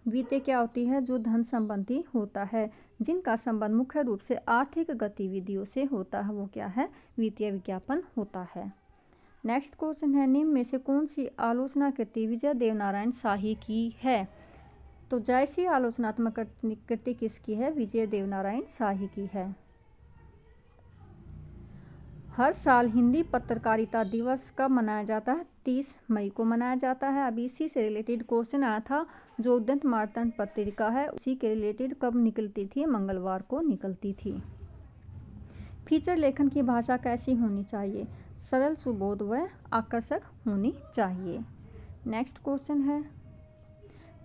वित्तीय क्या होती है? जो धन संबंधी होता है, जिनका संबंध मुख्य रूप से आर्थिक गतिविधियों से होता है, वो क्या है? वित्तीय विज्ञापन होता है। नेक्स्ट क्वेश्चन है, निम्न में से कौन सी आलोचना कृति विजय देवनारायण शाही की है? तो जैसी आलोचनात्मक कृति किसकी है? विजय देवनारायण शाही की है। हर साल हिंदी पत्रकारिता दिवस कब मनाया जाता है? 30 मई को मनाया जाता है। अब इसी से रिलेटेड क्वेश्चन आया था, जो उद्यत मार्तंड पत्रिका है उसी के रिलेटेड कब निकलती थी? मंगलवार को निकलती थी। फीचर लेखन की भाषा कैसी होनी चाहिए? सरल, सुबोध व आकर्षक होनी चाहिए। नेक्स्ट क्वेश्चन है,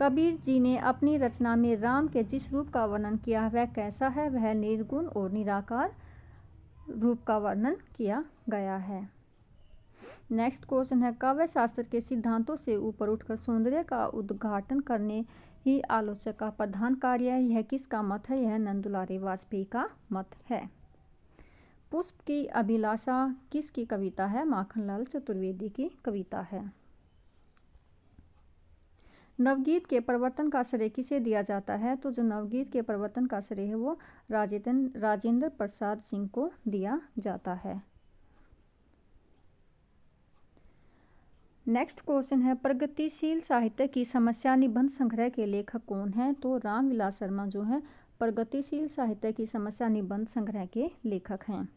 कबीर जी ने अपनी रचना में राम के जिस रूप का वर्णन किया वह कैसा है? वह निर्गुण और निराकार रूप का वर्णन किया गया है। नेक्स्ट क्वेश्चन है, काव्य शास्त्र के सिद्धांतों से ऊपर उठकर सौंदर्य का उद्घाटन करने ही आलोचक का प्रधान कार्य है। यह किसका मत है? यह नंदुलारे वाजपेयी का मत है। पुष्प की अभिलाषा किसकी कविता है? माखनलाल चतुर्वेदी की कविता है। नवगीत के प्रवर्तन का श्रेय किसे दिया जाता है? तो जो नवगीत के प्रवर्तन का श्रेय है वो राजेंद्र प्रसाद सिंह को दिया जाता है। नेक्स्ट क्वेश्चन है, प्रगतिशील साहित्य की समस्या निबंध संग्रह के लेखक कौन है? तो रामविलास शर्मा जो है प्रगतिशील साहित्य की समस्या निबंध संग्रह के लेखक हैं।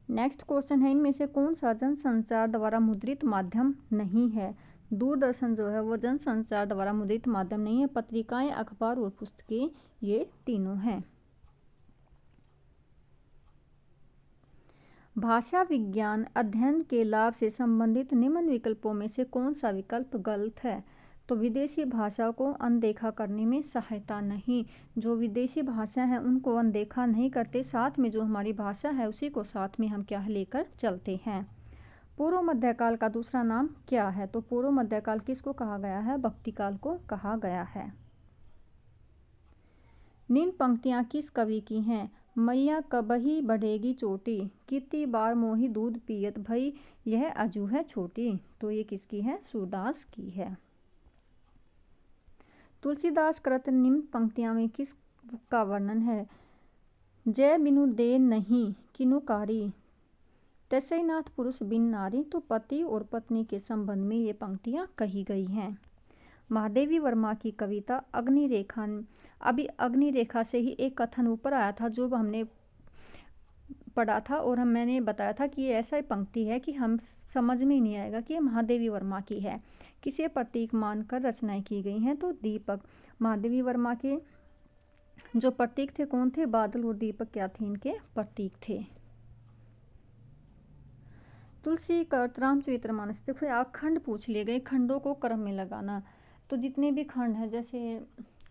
नेक्स्ट क्वेश्चन है, इनमें से कौन सा जनसंचार द्वारा मुद्रित माध्यम नहीं है? दूरदर्शन जो है वो जनसंचार द्वारा मुद्रित माध्यम नहीं है। पत्रिकाएं, अखबार और पुस्तकें ये तीनों हैं। भाषा विज्ञान अध्ययन के लाभ से संबंधित निम्न विकल्पों में से कौन सा विकल्प गलत है? तो विदेशी भाषा को अनदेखा करने में सहायता नहीं। जो विदेशी भाषा है उनको अनदेखा नहीं करते, साथ में जो हमारी भाषा है उसी को साथ में हम क्या लेकर चलते हैं। पूर्व मध्यकाल का दूसरा नाम क्या है? तो पूर्व मध्यकाल किसको कहा गया है? भक्ति काल को कहा गया है। निम्न पंक्तियां किस कवि की हैं? मैया कबही बढ़ेगी चोटी, कितनी बार मोही दूध पियत भई, यह अजू है छोटी। तो ये किसकी है? सूरदास की है। तुलसीदास कृत निम्न पंक्तियां में किस का वर्णन है? जय बिनु दे नहीं किनु कारी, तैसे नाथ पुरुष बिन नारी। तो पति और पत्नी के संबंध में ये पंक्तियां कही गई हैं। महादेवी वर्मा की कविता अग्निरेखा, अभी अग्निरेखा से ही एक कथन ऊपर आया था जो हमने पढ़ा था, और मैंने बताया था कि ये ऐसा पंक्ति है कि हम समझ में ही नहीं आएगा कि ये महादेवी वर्मा की है, किसे प्रतीक मानकर रचनाएं की गई हैं। तो दीपक, महादेवी वर्मा के जो प्रतीक थे कौन थे? बादल और दीपक क्या थे? इनके प्रतीक थे। तुलसी का रामचरितमानस, देखो यहाँ खंड पूछ लिए गए, खंडों को क्रम में लगाना। तो जितने भी खंड हैं, जैसे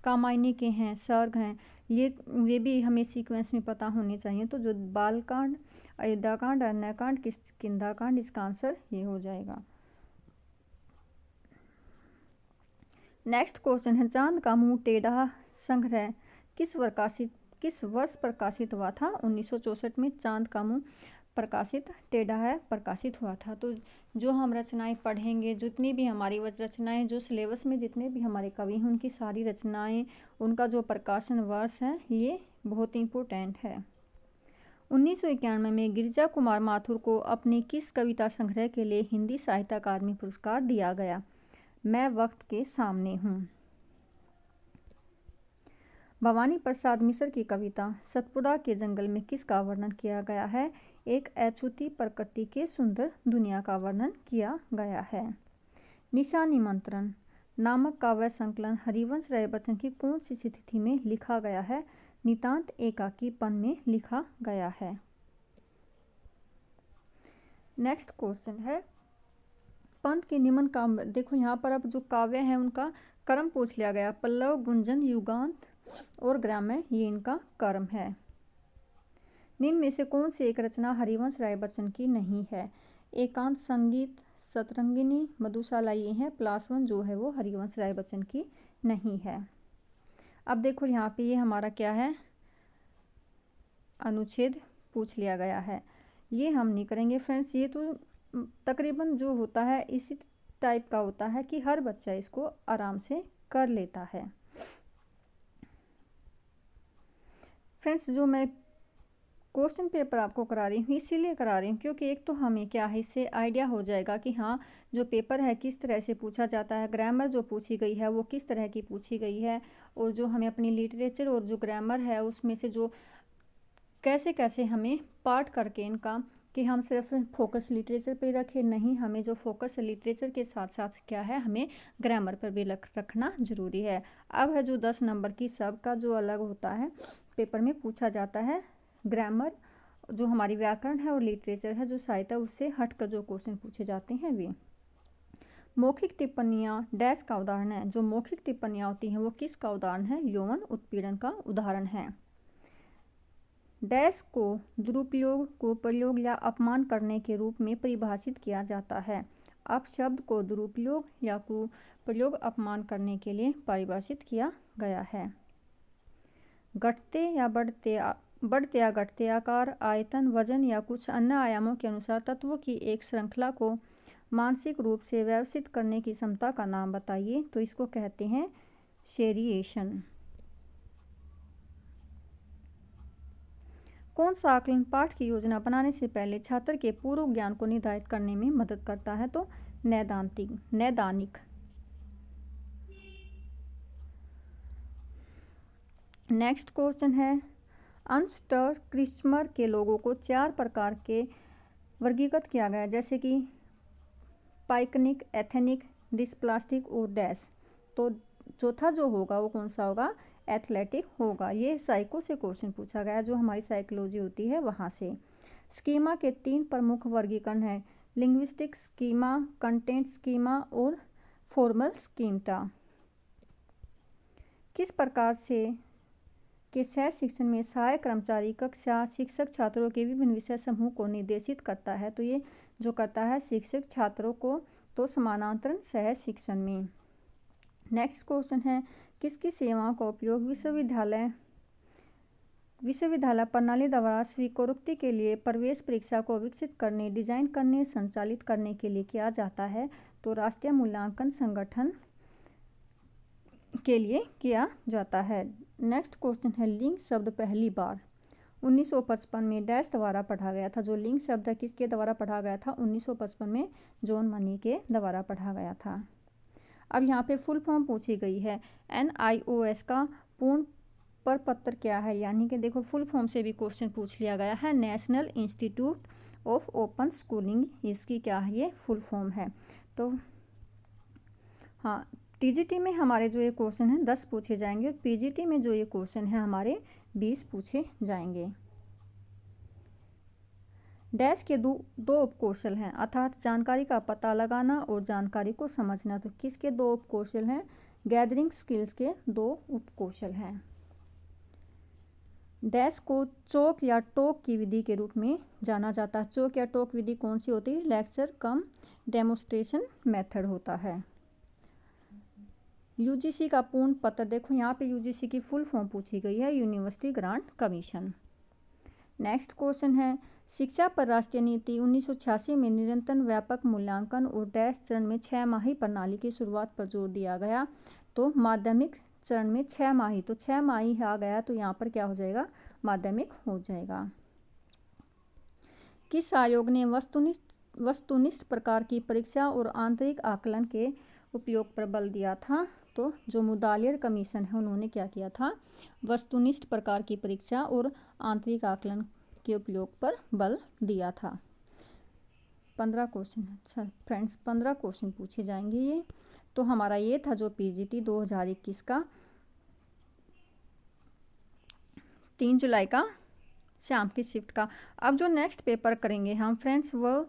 कामायनी के हैं, सर्ग हैं, ये भी हमें सीक्वेंस में पता होने चाहिए। तो जो बालकांड, अयोध्याकांड, अरण्यकांड, किष्किंधाकांड, इसका आंसर ये हो जाएगा। नेक्स्ट क्वेश्चन है, चांद का मुंह टेढ़ा संग्रह किस वर्ष प्रकाशित हुआ था? 1964 में चांद का मुंह टेढ़ा है प्रकाशित हुआ था। तो जो हम रचनाएं पढ़ेंगे, जितनी भी हमारी रचनाएं, जो सिलेबस में जितने भी हमारे कवि हैं, उनकी सारी रचनाएं, उनका जो प्रकाशन वर्ष है, ये बहुत इम्पोर्टेंट है। 1991 में गिरिजा कुमार माथुर को अपनी किस कविता संग्रह के लिए हिंदी साहित्य अकादमी पुरस्कार दिया गया? मैं वक्त के सामने हूँ। भवानी प्रसाद मिश्र की कविता सतपुड़ा के जंगल में किसका वर्णन किया गया है? एक अछूती प्रकृति के सुंदर दुनिया का वर्णन किया गया है। निशा निमंत्रण नामक काव्य संकलन हरिवंश राय बच्चन की कौन सी स्थिति में लिखा गया है? नितांत एकाकीपन में लिखा गया है। नेक्स्ट क्वेश्चन है, पंत के निम्न काव्य, देखो यहाँ पर अब जो काव्य है उनका क्रम पूछ लिया गया। पल्लव, गुंजन, युगांत और ग्राम्य, ये इनका क्रम है। निम्न में से कौन सी एक रचना हरिवंश राय बच्चन की नहीं है? एकांत संगीत, सतरंगिनी, मधुशाला, ये हैं। प्लासवन जो है वो हरिवंश राय बच्चन की नहीं है। अब देखो यहाँ पे ये हमारा क्या है, अनुच्छेद पूछ लिया गया है, ये हम नहीं करेंगे फ्रेंड्स। ये तो तकरीबन जो होता है इसी टाइप का होता है कि हर बच्चा इसको आराम से कर लेता है। फ्रेंड्स, जो मैं क्वेश्चन पेपर आपको करा रही हूँ इसीलिए करा रही हूँ क्योंकि एक तो हमें क्या है, इससे आइडिया हो जाएगा कि हाँ जो पेपर है किस तरह से पूछा जाता है, ग्रामर जो पूछी गई है वो किस तरह की पूछी गई है, और जो हमें अपनी लिटरेचर और जो ग्रामर है उसमें से जो कैसे कैसे हमें पार्ट करके इनका, कि हम सिर्फ फोकस लिटरेचर पे रखें, नहीं, हमें जो फोकस लिटरेचर के साथ साथ क्या है, हमें ग्रामर पर भी रखना ज़रूरी है। अब है जो 10 नंबर की सबका जो अलग होता है पेपर में पूछा जाता है, ग्रामर जो हमारी व्याकरण है और लिटरेचर है जो साहित्य, उससे हटकर जो क्वेश्चन पूछे जाते हैं वे। मौखिक टिप्पणियाँ डैश का उदाहरण है? जो मौखिक टिप्पणियाँ होती हैं वो किसका उदाहरण है? यौन उत्पीड़न का उदाहरण है। डैश को दुरुपयोग, को प्रयोग या अपमान करने के रूप में परिभाषित किया जाता है। अपशब्द को दुरुपयोग या कुप्रयोग, अपमान करने के लिए परिभाषित किया गया है। घटते या बढ़ते या घटते आकार, आयतन, वजन या कुछ अन्य आयामों के अनुसार तत्वों की एक श्रृंखला को मानसिक रूप से व्यवस्थित करने की क्षमता का नाम बताइए। तो इसको कहते हैं सेरिएशन। कौन सा आकलन पाठ की योजना बनाने से पहले छात्र के पूर्व ज्ञान को निर्धारित करने में मदद करता है? तो नैदानिक। नेक्स्ट क्वेश्चन है, अंस्टर क्रिस्मर के लोगों को 4 प्रकार के वर्गीकृत किया गया, जैसे कि पाइकनिक, एथेनिक, डिस्प्लास्टिक और डैश। तो चौथा जो होगा वो कौन सा होगा? एथलेटिक होगा। ये साइको से क्वेश्चन पूछा गया, जो हमारी साइकोलॉजी होती है वहाँ से। स्कीमा के 3 प्रमुख वर्गीकरण हैं, लिंग्विस्टिक स्कीमा, कंटेंट स्कीमा और फॉर्मल स्कीमटा। किस प्रकार से के सह शिक्षण में सहायक कर्मचारी कक्षा शिक्षक छात्रों के विभिन्न विषय समूह को निर्देशित करता है? तो ये जो करता है शिक्षक छात्रों को, तो समानांतर सह शिक्षण में। नेक्स्ट क्वेश्चन है, किसकी सेवाओं का उपयोग विश्वविद्यालय प्रणाली द्वारा स्वीकृति के लिए प्रवेश परीक्षा को विकसित करने, डिजाइन करने, संचालित करने के लिए किया जाता है? तो राष्ट्रीय मूल्यांकन संगठन के लिए किया जाता है। नेक्स्ट क्वेश्चन है, लिंग शब्द पहली बार 1955 में डैश द्वारा पढ़ा गया था। जो लिंग शब्द है किसके द्वारा पढ़ा गया था? 1955 में जॉन मनी के द्वारा पढ़ा गया था। अब यहाँ पे फुल फॉर्म पूछी गई है। NIOS का पूर्ण प्रपत्र क्या है? यानी कि देखो फुल फॉर्म से भी क्वेश्चन पूछ लिया गया है। National institute of open schooling, इसकी क्या है? ये फुल फॉर्म है। तो हाँ, TGT में हमारे जो ये क्वेश्चन है 10 पूछे जाएंगे और PGT में जो ये क्वेश्चन है हमारे 20 पूछे जाएंगे। डैश के दो उपकौशल हैं, अर्थात जानकारी का पता लगाना और जानकारी को समझना। तो किसके दो उपकौशल हैं? गैदरिंग स्किल्स के दो उपकौशल हैं। डैश को चौक या टोक की विधि के रूप में जाना जाता है। चौक या टोक विधि कौन सी होती है? लेक्चर कम डेमोस्ट्रेशन मेथड होता है। UGC का पूर्ण पत्र, देखो यहाँ पे UGC की फुल फॉर्म पूछी गई है, university grant commission. Next question है, शिक्षा पर राष्ट्रीय नीति 1986 में निरंतर व्यापक मूल्यांकन और डैश चरण में 6 माही प्रणाली की शुरुआत पर जोर दिया गया। तो माध्यमिक चरण में 6 माही, तो 6 माही आ गया तो यहाँ पर क्या हो जाएगा? माध्यमिक हो जाएगा। किस आयोग ने वस्तुनिष्ठ प्रकार की परीक्षा और आंतरिक आकलन के उपयोग पर बल दिया था? तो जो मुदालियर कमीशन है उन्होंने क्या किया था? वस्तुनिष्ठ प्रकार की परीक्षा और आंतरिक आकलन के उपयोग पर बल दिया था। 15 क्वेश्चन, अच्छा फ्रेंड्स 15 क्वेश्चन पूछे जाएंगे ये। तो हमारा ये था जो PGT 2021 का 3 जुलाई का शाम की शिफ्ट का। अब जो नेक्स्ट पेपर करेंगे हम फ्रेंड्स वो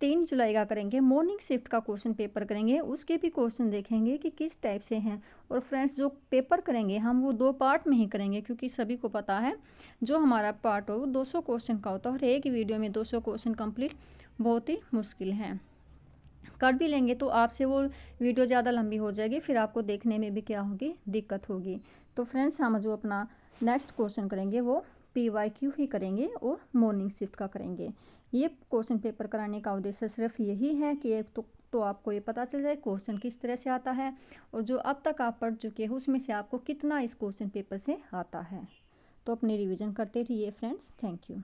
3 जुलाई का करेंगे, मॉर्निंग शिफ्ट का क्वेश्चन पेपर करेंगे। उसके भी क्वेश्चन देखेंगे कि किस टाइप से हैं। और फ्रेंड्स जो पेपर करेंगे हम वो 2 पार्ट में ही करेंगे, क्योंकि सभी को पता है जो हमारा पार्ट हो वो 200 क्वेश्चन का होता है और एक वीडियो में 200 क्वेश्चन कंप्लीट बहुत ही मुश्किल है। कर भी लेंगे तो आपसे वो वीडियो ज़्यादा लंबी हो जाएगी, फिर आपको देखने में भी क्या होगी? दिक्कत होगी। तो फ्रेंड्स हम जो अपना नेक्स्ट क्वेश्चन करेंगे वो PYQ ही करेंगे और मॉर्निंग शिफ्ट का करेंगे। ये क्वेश्चन पेपर कराने का उद्देश्य सिर्फ यही है कि एक तो आपको ये पता चल जाए क्वेश्चन किस तरह से आता है और जो अब तक आप पढ़ चुके हो उसमें से आपको कितना इस क्वेश्चन पेपर से आता है। तो अपनी रिवीजन करते रहिए फ्रेंड्स। Thank you.